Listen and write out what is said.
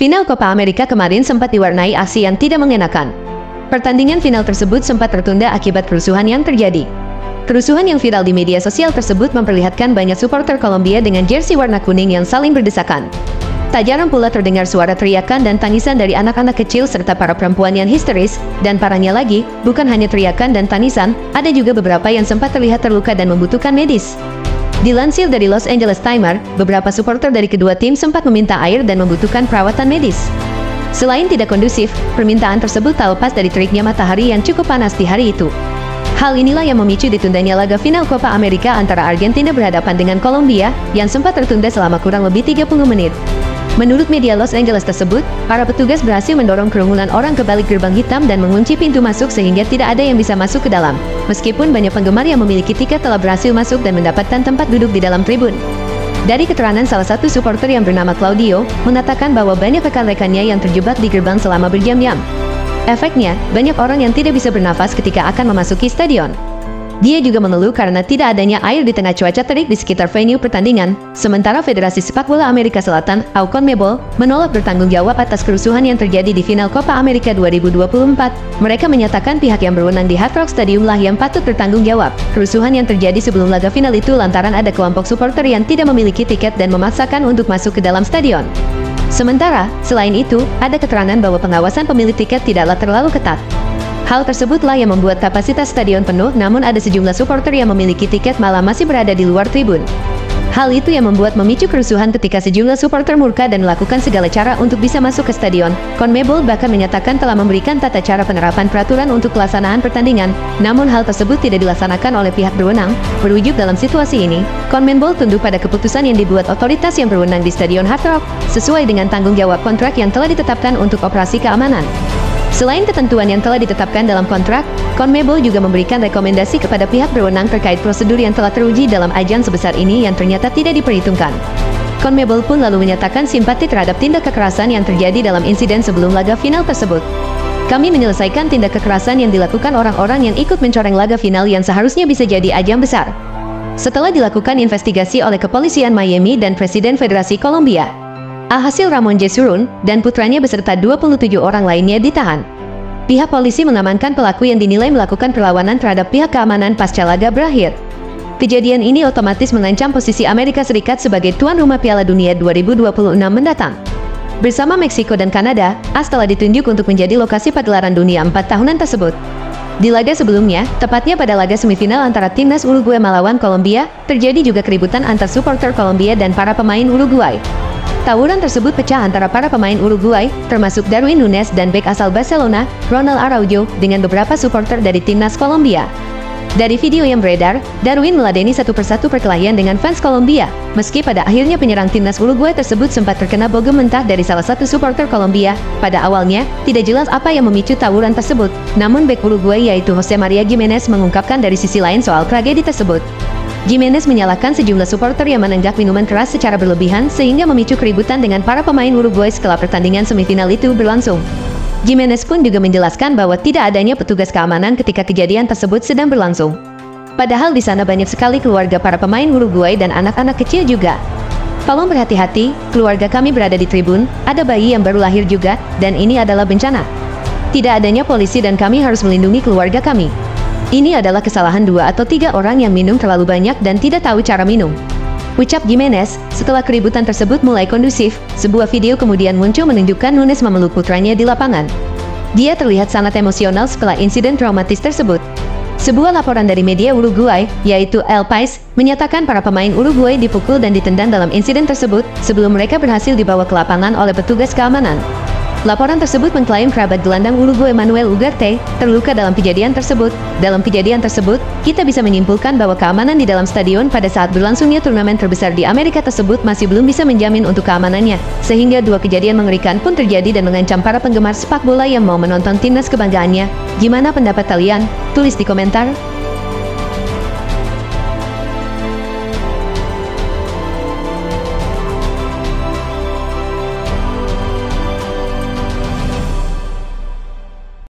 Final Copa America kemarin sempat diwarnai aksi yang tidak mengenakan. Pertandingan final tersebut sempat tertunda akibat kerusuhan yang terjadi. Kerusuhan yang viral di media sosial tersebut memperlihatkan banyak supporter Kolombia dengan jersey warna kuning yang saling berdesakan. Tak jarang pula terdengar suara teriakan dan tangisan dari anak-anak kecil serta para perempuan yang histeris, dan parahnya lagi, bukan hanya teriakan dan tangisan, ada juga beberapa yang sempat terlihat terluka dan membutuhkan medis. Dilansir dari Los Angeles Times, beberapa supporter dari kedua tim sempat meminta air dan membutuhkan perawatan medis. Selain tidak kondusif, permintaan tersebut tak lepas dari teriknya matahari yang cukup panas di hari itu. Hal inilah yang memicu ditundanya laga final Copa America antara Argentina berhadapan dengan Kolombia, yang sempat tertunda selama kurang lebih 30 menit. Menurut media Los Angeles tersebut, para petugas berhasil mendorong kerumunan orang ke balik gerbang hitam dan mengunci pintu masuk sehingga tidak ada yang bisa masuk ke dalam. Meskipun banyak penggemar yang memiliki tiket telah berhasil masuk dan mendapatkan tempat duduk di dalam tribun. Dari keterangan salah satu supporter yang bernama Claudio, mengatakan bahwa banyak rekan-rekannya yang terjebak di gerbang selama berjam-jam. Efeknya, banyak orang yang tidak bisa bernafas ketika akan memasuki stadion. Dia juga mengeluh karena tidak adanya air di tengah cuaca terik di sekitar venue pertandingan. Sementara Federasi Sepak Bola Amerika Selatan, CONMEBOL, menolak bertanggung jawab atas kerusuhan yang terjadi di final Copa America 2024. Mereka menyatakan pihak yang berwenang di Hard Rock Stadium lah yang patut bertanggung jawab. Kerusuhan yang terjadi sebelum laga final itu lantaran ada kelompok supporter yang tidak memiliki tiket dan memaksakan untuk masuk ke dalam stadion. Sementara, selain itu, ada keterangan bahwa pengawasan pemilik tiket tidaklah terlalu ketat. Hal tersebutlah yang membuat kapasitas stadion penuh, namun ada sejumlah supporter yang memiliki tiket malah masih berada di luar tribun. Hal itu yang membuat memicu kerusuhan ketika sejumlah supporter murka dan melakukan segala cara untuk bisa masuk ke stadion. CONMEBOL bahkan menyatakan telah memberikan tata cara penerapan peraturan untuk pelaksanaan pertandingan, namun hal tersebut tidak dilaksanakan oleh pihak berwenang. Berwujud dalam situasi ini, CONMEBOL tunduk pada keputusan yang dibuat otoritas yang berwenang di Stadion Hard Rock, sesuai dengan tanggung jawab kontrak yang telah ditetapkan untuk operasi keamanan. Selain ketentuan yang telah ditetapkan dalam kontrak, CONMEBOL juga memberikan rekomendasi kepada pihak berwenang terkait prosedur yang telah teruji dalam ajang sebesar ini yang ternyata tidak diperhitungkan. CONMEBOL pun lalu menyatakan simpati terhadap tindak kekerasan yang terjadi dalam insiden sebelum laga final tersebut. Kami menyelesaikan tindak kekerasan yang dilakukan orang-orang yang ikut mencoreng laga final yang seharusnya bisa jadi ajang besar. Setelah dilakukan investigasi oleh kepolisian Miami dan Presiden Federasi Kolombia, alhasil Ramon Yesurún dan putranya beserta 27 orang lainnya ditahan. Pihak polisi mengamankan pelaku yang dinilai melakukan perlawanan terhadap pihak keamanan pasca laga berakhir. Kejadian ini otomatis mengancam posisi Amerika Serikat sebagai tuan rumah Piala Dunia 2026 mendatang. Bersama Meksiko dan Kanada, AS telah ditunjuk untuk menjadi lokasi pagelaran dunia 4 tahunan tersebut. Di laga sebelumnya, tepatnya pada laga semifinal antara timnas Uruguay melawan Kolombia, terjadi juga keributan antar supporter Kolombia dan para pemain Uruguay. Tawuran tersebut pecah antara para pemain Uruguay, termasuk Darwin Núñez dan bek asal Barcelona, Ronald Araujo, dengan beberapa supporter dari timnas Kolombia. Dari video yang beredar, Darwin meladeni satu persatu perkelahian dengan fans Kolombia, meski pada akhirnya penyerang timnas Uruguay tersebut sempat terkena bogem mentah dari salah satu supporter Kolombia. Pada awalnya, tidak jelas apa yang memicu tawuran tersebut, namun bek Uruguay yaitu Jose Maria Giménez mengungkapkan dari sisi lain soal tragedi tersebut. Giménez menyalahkan sejumlah supporter yang menenggak minuman keras secara berlebihan sehingga memicu keributan dengan para pemain Uruguay setelah pertandingan semifinal itu berlangsung. Giménez pun juga menjelaskan bahwa tidak adanya petugas keamanan ketika kejadian tersebut sedang berlangsung. Padahal di sana banyak sekali keluarga para pemain Uruguay dan anak-anak kecil juga. Tolong berhati-hati, keluarga kami berada di tribun, ada bayi yang baru lahir juga, dan ini adalah bencana. Tidak adanya polisi dan kami harus melindungi keluarga kami. Ini adalah kesalahan 2 atau 3 orang yang minum terlalu banyak dan tidak tahu cara minum, ucap Giménez. Setelah keributan tersebut mulai kondusif, sebuah video kemudian muncul menunjukkan Núñez memeluk putranya di lapangan. Dia terlihat sangat emosional setelah insiden traumatis tersebut. Sebuah laporan dari media Uruguay, yaitu El País, menyatakan para pemain Uruguay dipukul dan ditendang dalam insiden tersebut, sebelum mereka berhasil dibawa ke lapangan oleh petugas keamanan. Laporan tersebut mengklaim kerabat gelandang Uruguay Manuel Ugarte terluka dalam kejadian tersebut. Dalam kejadian tersebut, kita bisa menyimpulkan bahwa keamanan di dalam stadion pada saat berlangsungnya turnamen terbesar di Amerika tersebut masih belum bisa menjamin untuk keamanannya, sehingga 2 kejadian mengerikan pun terjadi dan mengancam para penggemar sepak bola yang mau menonton timnas kebanggaannya. Gimana pendapat kalian? Tulis di komentar.